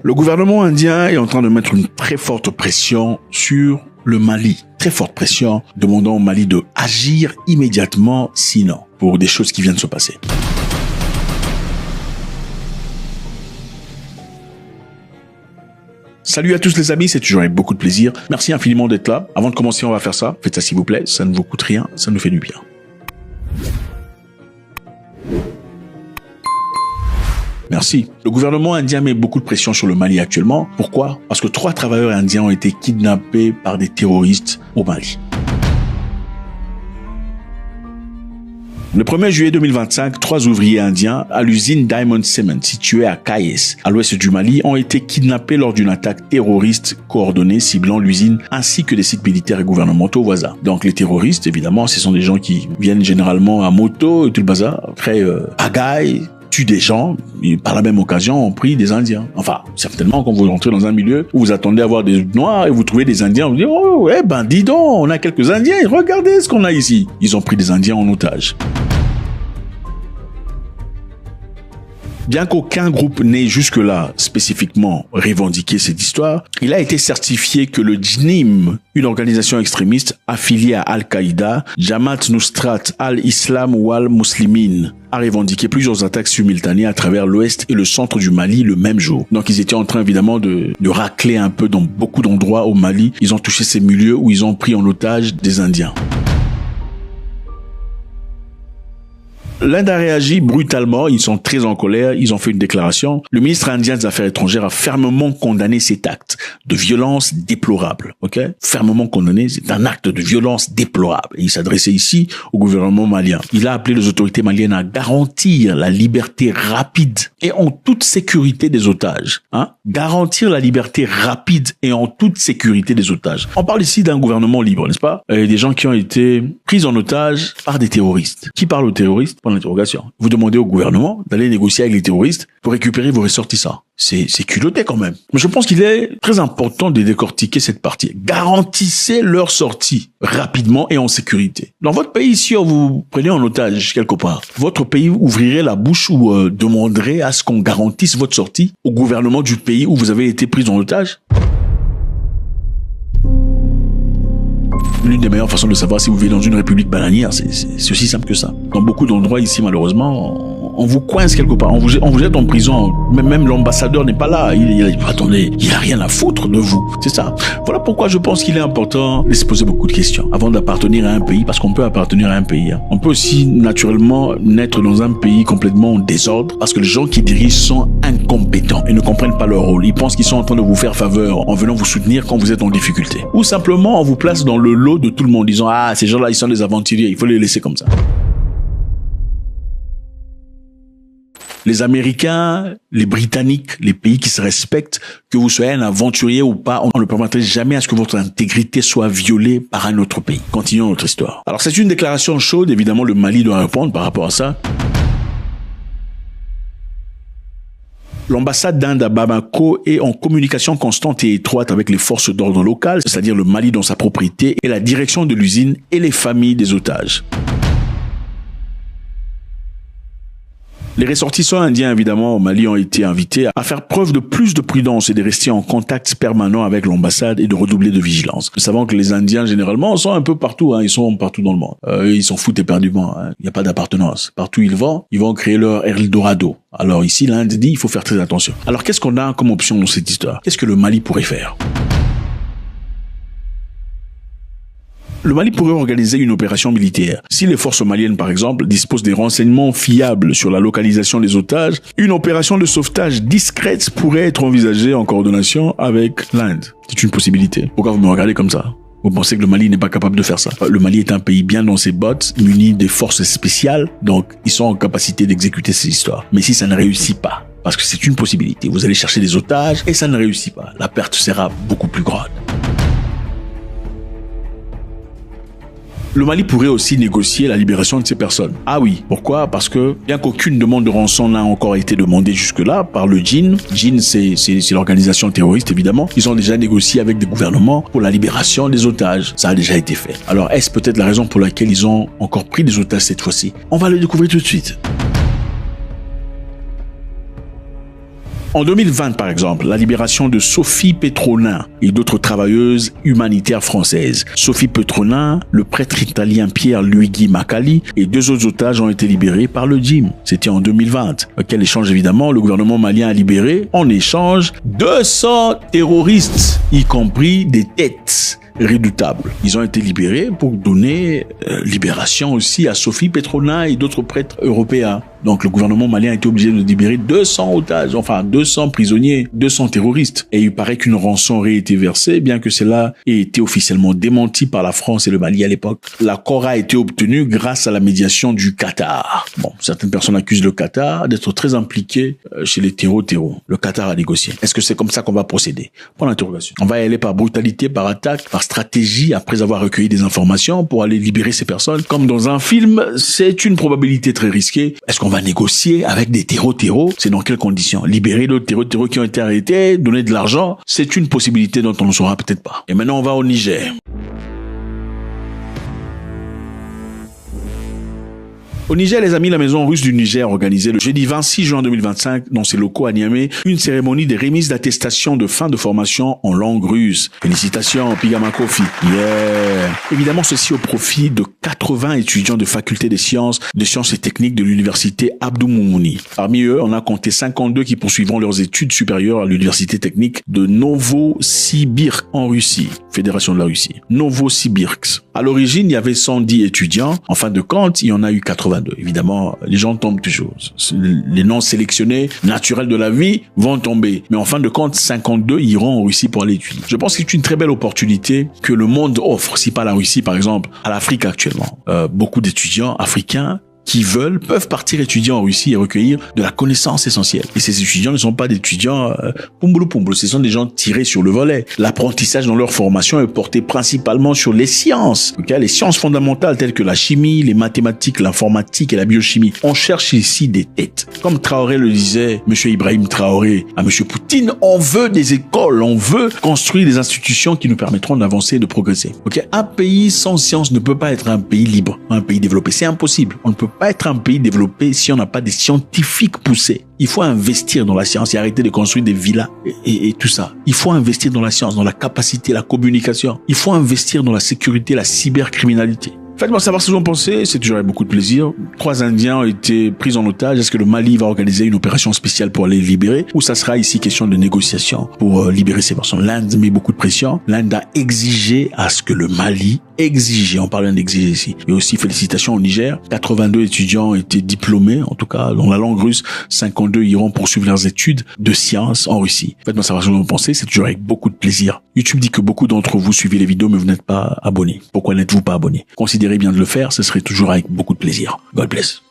Le gouvernement indien est en train de mettre une très forte pression sur le Mali. Très forte pression, demandant au Mali de agir immédiatement, sinon, pour des choses qui viennent de se passer. Salut à tous les amis, c'est toujours avec beaucoup de plaisir. Merci infiniment d'être là. Avant de commencer, on va faire ça. Faites ça s'il vous plaît, ça ne vous coûte rien, ça nous fait du bien. Merci. Le gouvernement indien met beaucoup de pression sur le Mali actuellement. Pourquoi? Parce que 3 travailleurs indiens ont été kidnappés par des terroristes au Mali. Le 1er juillet 2025, 3 ouvriers indiens à l'usine Diamond Cement située à Kayes, à l'ouest du Mali, ont été kidnappés lors d'une attaque terroriste coordonnée ciblant l'usine ainsi que des sites militaires et gouvernementaux voisins. Donc les terroristes, évidemment, ce sont des gens qui viennent généralement à moto et tout le bazar, après pagaille, tuent des gens, et par la même occasion ont pris des Indiens. Enfin, certainement quand vous rentrez dans un milieu où vous attendez à voir des Noirs et vous trouvez des Indiens, vous dites « Oh, ouais, ben dis donc, on a quelques Indiens, regardez ce qu'on a ici ». Ils ont pris des Indiens en otage. Bien qu'aucun groupe n'ait jusque-là spécifiquement revendiqué cette histoire, il a été certifié que le JNIM, une organisation extrémiste affiliée à Al-Qaïda, Jamaat Nusrat al-Islam wal-Muslimin, a revendiqué plusieurs attaques simultanées à travers l'ouest et le centre du Mali le même jour. Donc ils étaient en train évidemment de racler un peu dans beaucoup d'endroits au Mali. Ils ont touché ces milieux où ils ont pris en otage des Indiens. L'Inde a réagi brutalement, ils sont très en colère, ils ont fait une déclaration. Le ministre indien des Affaires étrangères a fermement condamné cet acte de violence déplorable. Ok, fermement condamné, c'est un acte de violence déplorable. Et il s'adressait ici au gouvernement malien. Il a appelé les autorités maliennes à garantir la liberté rapide et en toute sécurité des otages. Garantir la liberté rapide et en toute sécurité des otages. On parle ici d'un gouvernement libre, n'est-ce pas? Des gens qui ont été pris en otage par des terroristes. Qui parle aux terroristes? L'interrogation. Vous demandez au gouvernement d'aller négocier avec les terroristes pour récupérer vos ressortissants. C'est culotté quand même. Mais je pense qu'il est très important de décortiquer cette partie. Garantissez leur sortie rapidement et en sécurité. Dans votre pays, si on vous prenez en otage quelque part, votre pays ouvrirait la bouche ou demanderait à ce qu'on garantisse votre sortie au gouvernement du pays où vous avez été pris en otage? L'une des meilleures façons de savoir si vous vivez dans une république bananière, c'est aussi simple que ça. Dans beaucoup d'endroits ici, malheureusement, on vous coince quelque part, on vous jette en prison. Même l'ambassadeur n'est pas là. Attendez, il a rien à foutre de vous. C'est ça. Voilà pourquoi je pense qu'il est important de se poser beaucoup de questions avant d'appartenir à un pays, parce qu'on peut appartenir à un pays. On peut aussi naturellement naître dans un pays complètement en désordre, parce que les gens qui dirigent sont incompétents et ne comprennent pas leur rôle. Ils pensent qu'ils sont en train de vous faire faveur en venant vous soutenir quand vous êtes en difficulté. Ou simplement, on vous place dans le lot de tout le monde, disant « Ah, ces gens-là, ils sont des aventuriers, il faut les laisser comme ça. » Les Américains, les Britanniques, les pays qui se respectent, que vous soyez un aventurier ou pas, on ne permettrait jamais à ce que votre intégrité soit violée par un autre pays. Continuons notre histoire. Alors c'est une déclaration chaude, évidemment le Mali doit répondre par rapport à ça. L'ambassade d'Inde à Bamako est en communication constante et étroite avec les forces d'ordre locales, c'est-à-dire le Mali dans sa propriété et la direction de l'usine et les familles des otages. Les ressortissants indiens, évidemment, au Mali ont été invités à faire preuve de plus de prudence et de rester en contact permanent avec l'ambassade et de redoubler de vigilance. Nous savons que les Indiens, généralement, sont un peu partout, ils sont partout dans le monde. Ils s'en foutent éperdument, il n'y a pas d'appartenance. Partout ils vont créer leur Eldorado. Alors ici, l'Inde dit, il faut faire très attention. Alors qu'est-ce qu'on a comme option dans cette histoire? Qu'est-ce que le Mali pourrait faire? Le Mali pourrait organiser une opération militaire. Si les forces maliennes, par exemple, disposent des renseignements fiables sur la localisation des otages, une opération de sauvetage discrète pourrait être envisagée en coordination avec l'Inde. C'est une possibilité. Pourquoi vous me regardez comme ça? Vous pensez que le Mali n'est pas capable de faire ça? Le Mali est un pays bien dans ses bottes, muni des forces spéciales, donc ils sont en capacité d'exécuter ces histoires. Mais si ça ne réussit pas, parce que c'est une possibilité, vous allez chercher des otages et ça ne réussit pas, la perte sera beaucoup plus grande. Le Mali pourrait aussi négocier la libération de ces personnes. Ah oui, pourquoi? Parce que bien qu'aucune demande de rançon n'a encore été demandée jusque-là par le JIN, c'est l'organisation terroriste évidemment, ils ont déjà négocié avec des gouvernements pour la libération des otages. Ça a déjà été fait. Alors est-ce peut-être la raison pour laquelle ils ont encore pris des otages cette fois-ci? On va le découvrir tout de suite. En 2020, par exemple, la libération de Sophie Petronin et d'autres travailleuses humanitaires françaises. Sophie Petronin, le prêtre italien Pierre-Luigi Macali et 2 autres otages ont été libérés par le DJIM. C'était en 2020. Quel échange, évidemment, le gouvernement malien a libéré en échange 200 terroristes, y compris des têtes redoutables. Ils ont été libérés pour donner libération aussi à Sophie Petronin et d'autres prêtres européens. Donc le gouvernement malien a été obligé de libérer 200 otages, enfin 200 prisonniers, 200 terroristes. Et il paraît qu'une rançon aurait été versée, bien que cela ait été officiellement démenti par la France et le Mali à l'époque. L'accord a été obtenu grâce à la médiation du Qatar. Bon, certaines personnes accusent le Qatar d'être très impliqué chez les terreaux. Le Qatar a négocié. Est-ce que c'est comme ça qu'on va procéder? Point d'interrogation. On va y aller par brutalité, par attaque, par stratégie, après avoir recueilli des informations pour aller libérer ces personnes. Comme dans un film, c'est une probabilité très risquée. Est-ce qu'on va négocier avec des terreaux? C'est dans quelles conditions? Libérer les terreaux qui ont été arrêtés, donner de l'argent, c'est une possibilité dont on ne saura peut-être pas. Et maintenant, on va au Niger. Au Niger, les amis, la maison russe du Niger a organisé le jeudi 26 juin 2025, dans ses locaux à Niamey, une cérémonie de remise d'attestation de fin de formation en langue russe. Félicitations, Pigama Kofi. Yeah! Évidemment, ceci au profit de 80 étudiants de faculté des sciences et techniques de l'université Abdou Moumouni. Parmi eux, on a compté 52 qui poursuivront leurs études supérieures à l'université technique de Novosibirsk en Russie, Fédération de la Russie. Novosibirsk. À l'origine, il y avait 110 étudiants. En fin de compte, il y en a eu 82. Évidemment, les gens tombent toujours. Les noms sélectionnés, naturels de la vie, vont tomber. Mais en fin de compte, 52 iront en Russie pour aller étudier. Je pense que c'est une très belle opportunité que le monde offre, si pas la Russie, par exemple, à l'Afrique actuellement. Beaucoup d'étudiants africains qui peuvent partir étudier en Russie et recueillir de la connaissance essentielle. Et ces étudiants ne sont pas des étudiants pumbulu, ce sont des gens tirés sur le volet. L'apprentissage dans leur formation est porté principalement sur les sciences, les sciences fondamentales telles que la chimie, les mathématiques, l'informatique et la biochimie. On cherche ici des têtes. Comme Traoré le disait, Monsieur Ibrahim Traoré, à Monsieur Poutine, on veut des écoles, on veut construire des institutions qui nous permettront d'avancer et de progresser. Un pays sans science ne peut pas être un pays libre, un pays développé. C'est impossible. On ne peut pas être un pays développé si on n'a pas des scientifiques poussés. Il faut investir dans la science et arrêter de construire des villas et tout ça. Il faut investir dans la science, dans la capacité, la communication. Il faut investir dans la sécurité, la cybercriminalité. Faites-moi savoir ce que vous en pensez, c'est toujours avec beaucoup de plaisir. 3 Indiens ont été pris en otage. Est-ce que le Mali va organiser une opération spéciale pour les libérer? Ou ça sera ici question de négociation pour libérer ces personnes? L'Inde met beaucoup de pression. L'Inde a exigé à ce que le Mali on parle d'exiger ici. Et aussi félicitations au Niger. 82 étudiants ont été diplômés, en tout cas dans la langue russe. 52 iront poursuivre leurs études de sciences en Russie. Faites-moi savoir ce que vous en pensez, c'est toujours avec beaucoup de plaisir. YouTube dit que beaucoup d'entre vous suivez les vidéos mais vous n'êtes pas abonnés. Pourquoi n'êtes-vous pas abonnés? Considérez bien de le faire, ce serait toujours avec beaucoup de plaisir. God bless.